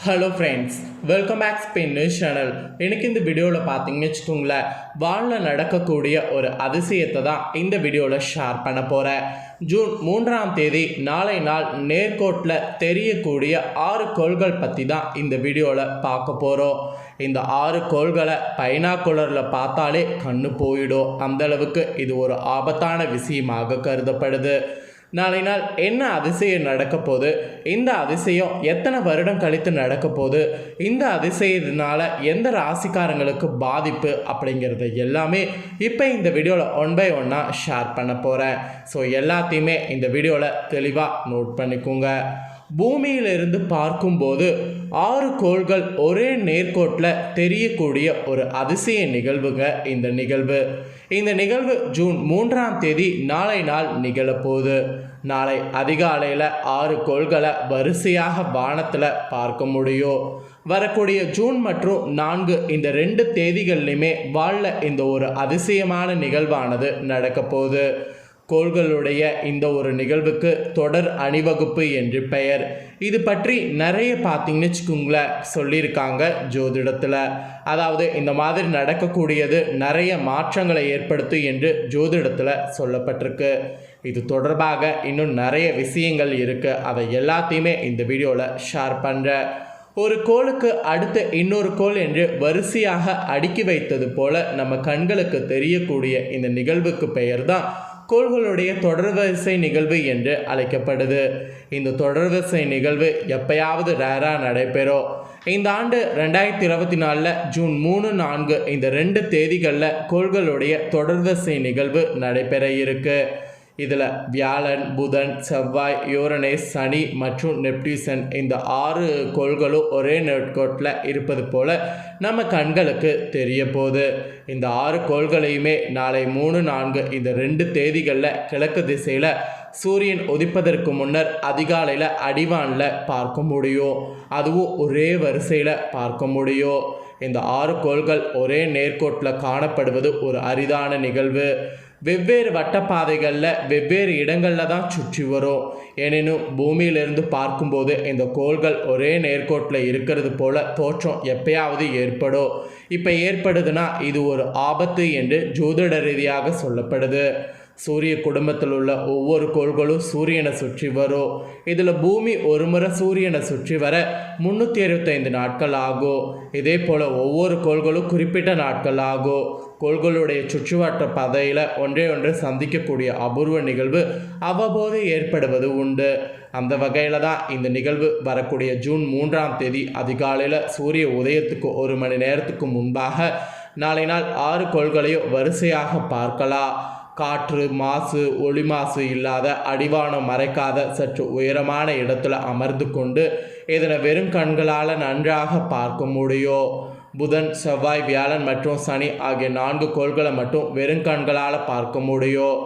Hello friends, welcome back Spain news channel. எனக்கு இந்த வீடியோவில் பார்த்தீங்கன்னு வச்சுக்கோங்களேன், வானில் நடக்கக்கூடிய ஒரு அதிசயத்தை தான் இந்த வீடியோவில் ஷேர் பண்ண போகிறேன். ஜூன் 3ஆம் தேதி நாளை நாள் நேர்கோட்டில் தெரியக்கூடிய 6 கோள்கள் பற்றி தான் இந்த வீடியோவில் பார்க்க போகிறோம். இந்த 6 கோள்களை பைனாகுலரில் பார்த்தாலே கண்ணு போயிடும். அந்தளவுக்கு இது ஒரு ஆபத்தான விஷயமாக கருதப்படுது. நாளை நாள் என்ன அதிசயம் நடக்க போகுது, இந்த அதிசயம் எத்தனை வருடம் கழித்து நடக்க போகுது, இந்த அதிசயத்தினால எந்த ராசிக்காரங்களுக்கு பாதிப்பு அப்படிங்கிறது எல்லாமே இப்போ இந்த வீடியோவில் 1 by 1 ஷேர் பண்ண போகிறேன். ஸோ எல்லாத்தையுமே இந்த வீடியோவில் தெளிவாக நோட் பண்ணிக்கோங்க. பூமியிலிருந்து பார்க்கும்போது 6 கோள்கள் ஒரே நேர்கோட்டில் தெரியக்கூடிய ஒரு அதிசய நிகழ்வுங்க இந்த நிகழ்வு ஜூன் 3ஆம் தேதி நாளை நாள் நிகழப்போகுது. நாளை அதிகாலையில் 6 கோள்களை வரிசையாக வானத்தில் பார்க்க முடியும். வரக்கூடிய ஜூன் மற்றும் 4 இந்த 2 தேதிகள்லையுமே வானில் இந்த ஒரு அதிசயமான நிகழ்வானது நடக்க போகுது. கோள்களுடைய இந்த ஒரு நிகழ்வுக்கு தொடர் அணிவகுப்பு என்று பெயர். இது பற்றி நிறைய பார்த்தீங்கன்னு வச்சுக்கோங்களேன் சொல்லியிருக்காங்க ஜோதிடத்தில். அதாவது இந்த மாதிரி நடக்கக்கூடியது நிறைய மாற்றங்களை ஏற்படுத்தும் என்று ஜோதிடத்தில் சொல்லப்பட்டிருக்கு. இது தொடர்பாக இன்னும் நிறைய விஷயங்கள் இருக்குது. அதை எல்லாத்தையுமே இந்த வீடியோவில் ஷேர் பண்ணுறேன். ஒரு கோளுக்கு அடுத்த இன்னொரு கோள் என்று வரிசையாக அடுக்கி வைத்தது போல நம்ம கண்களுக்கு தெரியக்கூடிய இந்த நிகழ்வுக்கு பெயர் தான் கோள்களுடைய தொடர்வரிசை நிகழ்வு என்று அழைக்கப்படுது. இந்த தொடர்வரிசை நிகழ்வு எப்பயாவது ரேராக நடைபெறும். இந்த ஆண்டு 2024 ஜூன் 3, 4 இந்த 2 தேதிகளில் கோள்களுடைய தொடர்வரிசை நிகழ்வு நடைபெற இருக்கு. இதில் வியாழன், புதன், செவ்வாய், யூரனஸ், சனி மற்றும் நெப்டியூசன் இந்த 6 கோள்களும் ஒரே நேர்கோட்டில் இருப்பது போல நம்ம கண்களுக்கு தெரிய போகுது. இந்த 6 கோள்களையுமே நாளை 3, 4 இந்த 2 தேதிகளில் கிழக்கு திசையில் சூரியன் உதிப்பதற்கு முன்னர் அதிகாலையில் அடிவானில் பார்க்க முடியும். அதுவும் ஒரே வரிசையில் பார்க்க முடியும். இந்த 6 கோள்கள் ஒரே நேர்கோட்டில் காணப்படுவது ஒரு அரிதான நிகழ்வு. வெவ்வேறு வட்டப்பாதைகளில் வெவ்வேறு இடங்களில் தான் சுற்றி வரும். எனினும் பூமியிலிருந்து பார்க்கும்போது இந்த கோள்கள் ஒரே நேர்கோட்டில் இருக்கிறது போல தோற்றம் எப்பயாவது ஏற்படும். இப்போ ஏற்படுதுன்னா இது ஒரு ஆபத்து என்று ஜோதிட ரீதியாக சொல்லப்படுது. சூரிய குடும்பத்தில் உள்ள ஒவ்வொரு கோள்களும் சூரியனை சுற்றி வரும். இதில் பூமி ஒரு முறை சூரியனை சுற்றி வர 365 நாட்கள் ஆகும். இதே போல் ஒவ்வொரு கோள்களும் குறிப்பிட்ட நாட்கள் ஆகும். கோள்களுடைய சுற்றுவட்ட பாதையில் ஒன்றை சந்திக்கக்கூடிய அபூர்வ நிகழ்வு அவ்வப்போது ஏற்படுவது உண்டு. அந்த வகையில் தான் இந்த நிகழ்வு வரக்கூடிய ஜூன் 3ஆம் தேதி அதிகாலையில் சூரிய உதயத்துக்கு 1 மணி நேரத்துக்கு முன்பாக நாளை நாள் 6 கோள்களையும் வரிசையாக பார்க்கலாம். காற்று மாசு, ஒளி மாசு இல்லாத, அடிவானம் மறைக்காத சற்று உயரமான இடத்துல அமர்ந்து கொண்டு இதனை வெறும் கண்களால் நன்றாக பார்க்க முடியும். புதன், செவ்வாய், வியாழன் மற்றும் சனி ஆகிய 4 கோள்களை மட்டும் வெறும் கண்களால் பார்க்க முடியும்.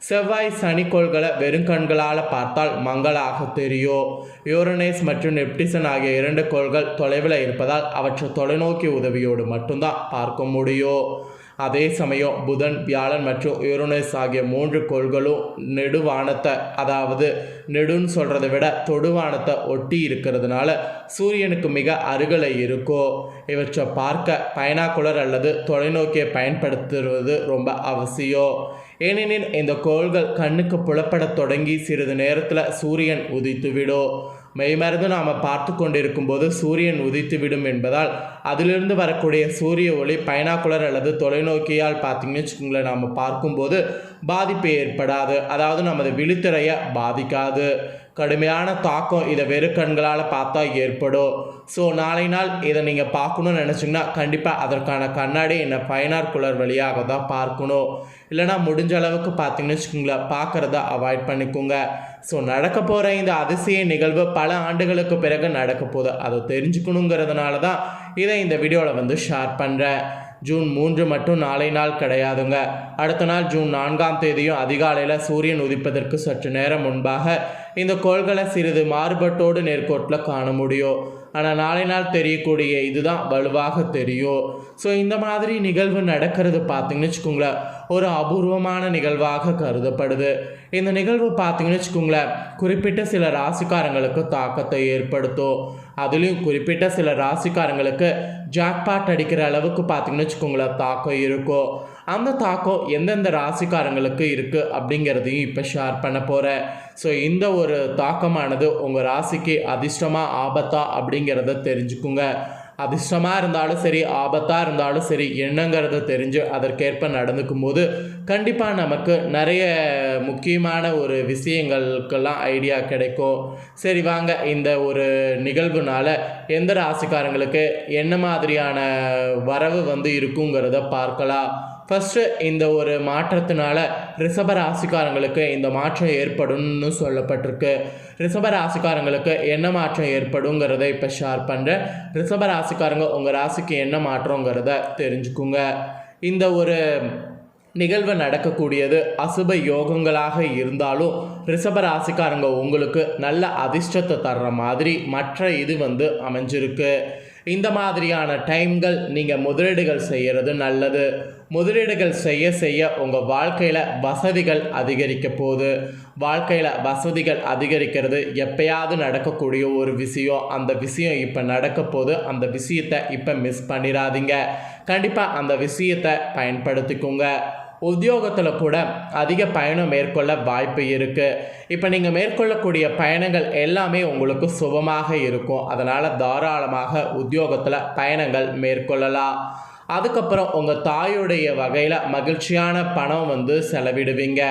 செவ்வாய், சனி கோள்களை வெறும் கண்களால் பார்த்தால் மங்களாக தெரியும். யூரனஸ் மற்றும் நெப்டியூசன் ஆகிய 2 கோள்கள் தொலைவில் இருப்பதால் அவற்றை தொலைநோக்கி உதவியோடு மட்டும்தான் பார்க்க முடியும். அதே சமயம் புதன், வியாழன் மற்றும் யூரனஸ் ஆகிய 3 கோள்களும் நெடுவானத்தை, அதாவது நெடுன்னு சொல்கிறத விட தொடுவானத்தை ஒட்டி இருக்கிறதுனால சூரியனுக்கு மிக அருகில் இருக்கும். இவற்றை பார்க்க பைனாகுலர் அல்லது தொலைநோக்கியை பயன்படுத்துவது ரொம்ப அவசியம். ஏனெனில் இந்த கோள்கள் கண்ணுக்கு புலப்பட தொடங்கி சிறிது நேரத்தில் சூரியன் உதித்துவிடும். மெய்மறந்து நாம் பார்த்து கொண்டிருக்கும்போது சூரியன் உதித்துவிடும் என்பதால் அதிலிருந்து வரக்கூடிய சூரிய ஒளி பைனாகுலர் அல்லது தொலைநோக்கியால் பார்த்திங்கன்னு வச்சுக்கோங்களேன் நாம் பார்க்கும்போது பாதிப்பு ஏற்படாது. அதாவது நமது விழித்திரையை பாதிக்காது. கடுமையான தாக்கம் இதை வெறும் கண்களால் பார்த்தா ஏற்படும். ஸோ நாளை நாள் இதை நீங்கள் பார்க்கணுன்னு நினச்சிங்கன்னா கண்டிப்பாக அதற்கான கண்ணாடி என்ன பைனாகுலர் வழியாக தான் பார்க்கணும். இல்லைனா முடிஞ்ச அளவுக்கு பார்த்திங்கன்னு வச்சுக்கோங்களேன் பார்க்குறத அவாய்ட் பண்ணிக்கோங்க. ஸோ நடக்க போகிற இந்த அதிசய நிகழ்வு பல ஆண்டுகளுக்கு பிறகு நடக்க போகுது. அதை தெரிஞ்சுக்கணுங்கிறதுனால தான் இதை இந்த வீடியோவில் ஷேர் பண்ணுறேன். ஜூன் 3 மட்டும் நாளை நாள் கிடையாதுங்க. அடுத்த நாள் ஜூன் 4ஆம் தேதியும் அதிகாலையில் சூரியன் உதிப்பதற்கு சற்று நேரம் முன்பாக இந்த கோள்களை சிறிது மாறுபட்டோடு நேர்கோட்டில் காண முடியும். ஆனால் நாளை நாள் தெரியக்கூடிய இதுதான் வலுவாக தெரியும். ஸோ இந்த மாதிரி நிகழ்வு நடக்கிறது பார்த்திங்கன்னு வச்சுக்கோங்களேன், ஒரு அபூர்வமான நிகழ்வாக கருதப்படுது. இந்த நிகழ்வு பார்த்திங்கன்னு வச்சுக்கோங்களேன், குறிப்பிட்ட சில ராசிக்காரங்களுக்கு தாக்கத்தை ஏற்படுத்தும். அதுலேயும் குறிப்பிட்ட சில ராசிக்காரங்களுக்கு ஜாக்பாட் அடிக்கிற அளவுக்கு பார்த்திங்கன்னு வச்சுக்கோங்களேன் தாக்கம் இருக்கும். அந்த தாக்கம் எந்தெந்த ராசிக்காரங்களுக்கு இருக்குது அப்படிங்கிறதையும் இப்போ ஷேர் பண்ண போகிறேன். ஸோ இந்த ஒரு தாக்கமானது உங்கள் ராசிக்கு அதிர்ஷ்டமாக ஆபத்தா அப்படிங்கிறத தெரிஞ்சுக்குங்க. அதிர்ஷ்டமாக இருந்தாலும் சரி, ஆபத்தாக இருந்தாலும் சரி, என்னங்கிறத தெரிஞ்சு அதற்கேற்ப நடந்துக்கும் போது கண்டிப்பாக நமக்கு நிறைய முக்கியமான ஒரு விஷயங்களுக்கெல்லாம் ஐடியா கிடைக்கும். சரி வாங்க, இந்த ஒரு நிகழ்வுனால எந்த ராசிக்காரங்களுக்கு என்ன மாதிரியான வரவு இருக்குங்கிறத பார்க்கலாம். ஃபஸ்ட்டு இந்த ஒரு மாற்றத்தினால ரிஷப ராசிக்காரங்களுக்கு இந்த மாற்றம் ஏற்படும்னு சொல்லப்பட்டிருக்கு. ரிஷப ராசிக்காரங்களுக்கு என்ன மாற்றம் ஏற்படுங்கிறத இப்போ ஷேர் பண்ணுறேன். ரிஷப ராசிக்காரங்க உங்கள் ராசிக்கு என்ன மாற்றங்கிறத தெரிஞ்சுக்குங்க. இந்த ஒரு நிகழ்வு நடக்கக்கூடியது அசுப யோகங்களாக இருந்தாலும் ரிஷப ராசிக்காரங்க உங்களுக்கு நல்ல அதிர்ஷ்டத்தை தர்ற மாதிரி மற்ற இது அமைஞ்சிருக்கு. இந்த மாதிரியான டைம்கள் நீங்கள் முதலீடுகள் செய்கிறது நல்லது. முதலீடுகள் செய்ய செய்ய உங்கள் வாழ்க்கையில் வசதிகள் அதிகரிக்க போகுது. வாழ்க்கையில் வசதிகள் அதிகரிக்கிறது எப்பயாவது நடக்கக்கூடிய ஒரு விஷயம். அந்த விஷயம் இப்போ நடக்க போது. அந்த விஷயத்தை இப்போ மிஸ் பண்ணிடாதீங்க. கண்டிப்பாக அந்த விஷயத்தை பயன்படுத்திக்கோங்க. உத்தியோகத்தில் கூட அதிக பயணம் மேற்கொள்ள வாய்ப்பு இருக்குது. இப்போ நீங்கள் மேற்கொள்ளக்கூடிய பயணங்கள் எல்லாமே உங்களுக்கு சுபமாக இருக்கும். அதனால் தாராளமாக உத்தியோகத்தில் பயணங்கள் மேற்கொள்ளலாம். அதுக்கப்புறம் உங்கள் தாயுடைய வகையில் மகிழ்ச்சியான பணம் செலவிடுவீங்க.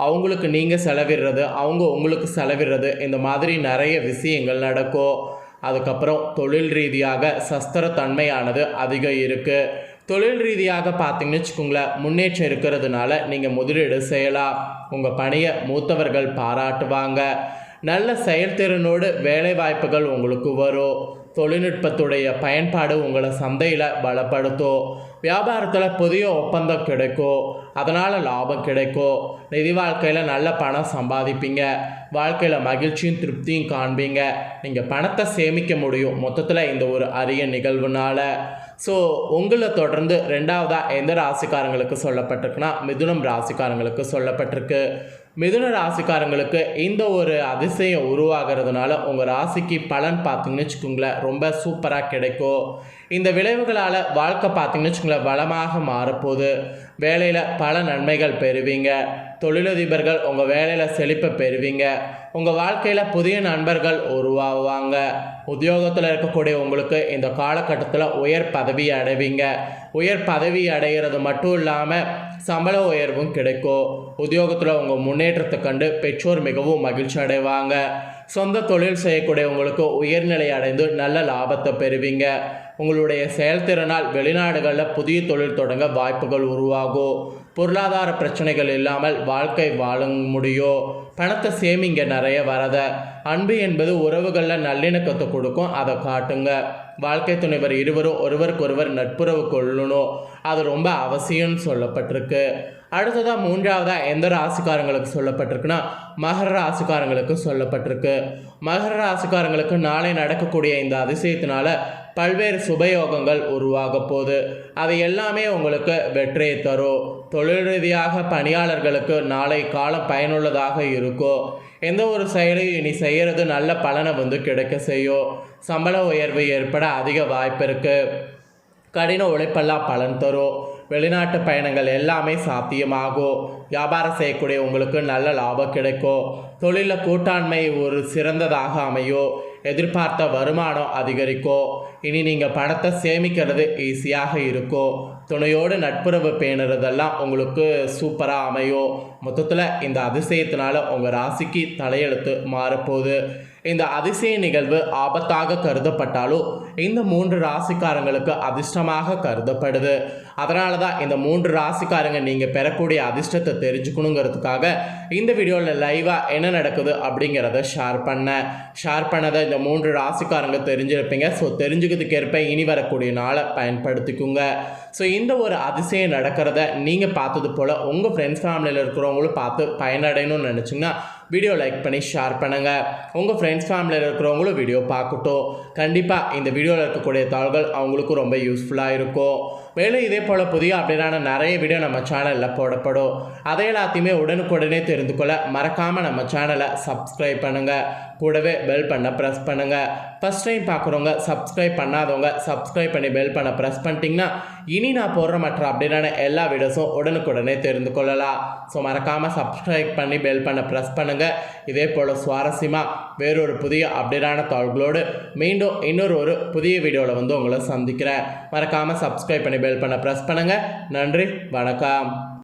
அவங்களுக்கு நீங்கள் செலவிடுறது, அவங்க உங்களுக்கு செலவிடுறது, இந்த மாதிரி நிறைய விஷயங்கள் நடக்கும். அதுக்கப்புறம் தொழில் ரீதியாக சஸ்திரத்தன்மையானது அதிகம் இருக்குது. தொழில் ரீதியாக பார்த்திங்கன்னு வச்சுக்கோங்களேன், முன்னேற்றம் இருக்கிறதுனால நீங்கள் முதலீடு செய்யலாம். உங்கள் பணியை மூத்தவர்கள் பாராட்டுவாங்க. நல்ல செயல்திறனோடு வேலை வாய்ப்புகள் உங்களுக்கு வரும். தொழில்நுட்பத்துடைய பயன்பாடு உங்களை சந்தையில் பலப்படுத்தும். வியாபாரத்தில் புதிய ஒப்பந்தம் கிடைக்கும். அதனால் லாபம் கிடைக்கும். நிதி வாழ்க்கையில் நல்ல பணம் சம்பாதிப்பீங்க. வாழ்க்கையில் மகிழ்ச்சியும் திருப்தியும் காண்பீங்க. நீங்கள் பணத்தை சேமிக்க முடியும் மொத்தத்தில் இந்த ஒரு அரிய நிகழ்வுனால. ஸோ உங்களை தொடர்ந்து ரெண்டாவதாக எந்த ராசிக்காரங்களுக்கு சொல்லப்பட்டிருக்குன்னா மிதுனம் ராசிக்காரங்களுக்கு சொல்லப்பட்டிருக்கு. மிதுன ராசிக்காரங்களுக்கு இந்த ஒரு அதிசயம் உருவாகிறதுனால உங்கள் ராசிக்கு பலன் பார்த்திங்கன்னு வச்சுக்கோங்களேன் ரொம்ப சூப்பராக கிடைக்கும். இந்த விளைவுகளால் வாழ்க்கை பார்த்திங்கன்னு வச்சுக்கோங்களேன் வளமாக மாறப்போகுது. வேலையில் பல நன்மைகள் பெறுவீங்க. தொழிலதிபர்கள் உங்கள் வேலையில் செழிப்பை பெறுவீங்க. உங்கள் வாழ்க்கையில் புதிய நண்பர்கள் உருவாகுவாங்க. உத்தியோகத்தில் இருக்கக்கூடிய உங்களுக்கு இந்த காலகட்டத்தில் உயர் பதவி அடைவீங்க. உயர் பதவி அடைகிறது மட்டும் இல்லாமல் சம்பள உயர்வும் கிடைக்கும். உத்தியோகத்தில் உங்கள் முன்னேற்றத்தை கண்டு பெற்றோர் மிகவும் மகிழ்ச்சி அடைவாங்க. சொந்த தொழில் செய்யக்கூடியவங்களுக்கு உயர்நிலை அடைந்து நல்ல லாபத்தை பெறுவீங்க. உங்களுடைய செயல்திறனால் வெளிநாடுகளில் புதிய தொழில் தொடங்க வாய்ப்புகள் உருவாகும். பொருளாதார பிரச்சனைகள் இல்லாமல் வாழ்க்கை வாழ முடியும். பணத்தை சேமிங்க நிறைய வரத. அன்பு என்பது உறவுகளில் நல்லிணக்கத்தை கொடுக்கும், அதை காட்டுங்க. வாழ்க்கை துணைவர் இருவரும் ஒருவருக்கொருவர் நட்புறவு கொள்ளணும், அது ரொம்ப அவசியம்னு சொல்லப்பட்டிருக்கு. அடுத்ததாக மூன்றாவதாக எந்த ராசிக்காரங்களுக்கு சொல்லப்பட்டிருக்குன்னா மகர ராசிக்காரங்களுக்கு சொல்லப்பட்டிருக்கு. மகர ராசிக்காரங்களுக்கு நாளை நடக்கக்கூடிய இந்த அதிசயத்தினால பல்வேறு சுபயோகங்கள் உருவாக போகுது. அது எல்லாமே உங்களுக்கு வெற்றியை தரும். தொழில் ரீதியாக பணியாளர்களுக்கு நாளை காலம் பயனுள்ளதாக இருக்கும். எந்த ஒரு செயலையும் இனி செய்கிறது நல்ல பலனை கிடைக்க செய்யும். சம்பள உயர்வு ஏற்பட அதிக வாய்ப்பு இருக்குது. கடின உழைப்பெல்லாம் பலன் தரும். வெளிநாட்டு பயணங்கள் எல்லாமே சாத்தியமாகும். வியாபாரம் செய்யக்கூடிய உங்களுக்கு நல்ல லாபம் கிடைக்கும். தொழிலில் கூட்டாண்மை ஒரு சிறந்ததாக அமையும். எதிர்பார்த்த வருமானம் அதிகரிக்கும். இனி நீங்கள் பணத்தை சேமிக்கிறது ஈஸியாக இருக்கும். துணையோடு நட்புறவு பேணுறதெல்லாம் உங்களுக்கு சூப்பராக அமையும். மொத்தத்தில் இந்த அதிசயத்தினால உங்கள் ராசிக்கு தலையெழுத்து மாறப்போகுது. இந்த அதிசய நிகழ்வு ஆபத்தாக கருதப்பட்டாலும் இந்த 3 ராசிக்காரங்களுக்கு அதிர்ஷ்டமாக கருதப்படுது. அதனால தான் இந்த 3 ராசிக்காரங்க நீங்கள் பெறக்கூடிய அதிர்ஷ்டத்தை தெரிஞ்சுக்கணுங்கிறதுக்காக இந்த வீடியோவில் லைவாக என்ன நடக்குது அப்படிங்கிறத ஷேர் பண்ணதை இந்த 3 ராசிக்காரங்க தெரிஞ்சிருப்பீங்க. ஸோ தெரிஞ்சுக்கிறதுக்கேற்ப இனி வரக்கூடிய நாளை பயன்படுத்திக்குங்க. ஸோ இந்த ஒரு அதிசயம் நடக்கிறத நீங்கள் பார்த்தது போல் உங்கள் ஃப்ரெண்ட்ஸ் ஃபேமிலியில் இருக்கிறவங்களும் பார்த்து பயனடையணும்னு நினச்சிங்கன்னா வீடியோ லைக் பண்ணி ஷேர் பண்ணுங்கள். உங்கள் ஃப்ரெண்ட்ஸ் ஃபேமிலியில் இருக்கிறவங்களும் வீடியோ பார்க்கட்டும். கண்டிப்பாக இந்த வீடியோவில் இருக்கக்கூடிய தாள்கள் அவங்களுக்கும் ரொம்ப யூஸ்ஃபுல்லாக இருக்கும். மேலும் இதே போல் புதிய அப்டேட்டான நிறைய வீடியோ நம்ம சேனலில் போடப்படும். அதை எல்லாத்தையுமே உடனுக்குடனே தெரிந்து கொள்ள மறக்காமல் நம்ம சேனலை சப்ஸ்கிரைப் பண்ணுங்கள். கூடவே பெல் பண்ண ப்ரெஸ் பண்ணுங்கள். ஃபஸ்ட் டைம் பார்க்குறவங்க சப்ஸ்கிரைப் பண்ணாதவங்க சப்ஸ்கிரைப் பண்ணி பெல் பண்ண ப்ரெஸ் பண்ணிட்டீங்கன்னா இனி நான் போடுற மற்ற அப்டேட்டான எல்லா வீடியோஸும் உடனுக்குடனே தெரிந்து கொள்ளலாம். ஸோ மறக்காமல் சப்ஸ்கிரைப் பண்ணி பெல் பண்ண ப்ரெஸ் பண்ணுங்கள். இதே போல் சுவாரஸ்யமாக வேறொரு புதிய அப்டேட்டான தாள்களோடு மீண்டும் இன்னொரு புதிய வீடியோவில் உங்களை சந்திக்கிறேன். மறக்காமல் சப்ஸ்கிரைப் பண்ணி பெல் பண்ண ப்ரெஸ் பண்ணுங்கள். நன்றி, வணக்கம்.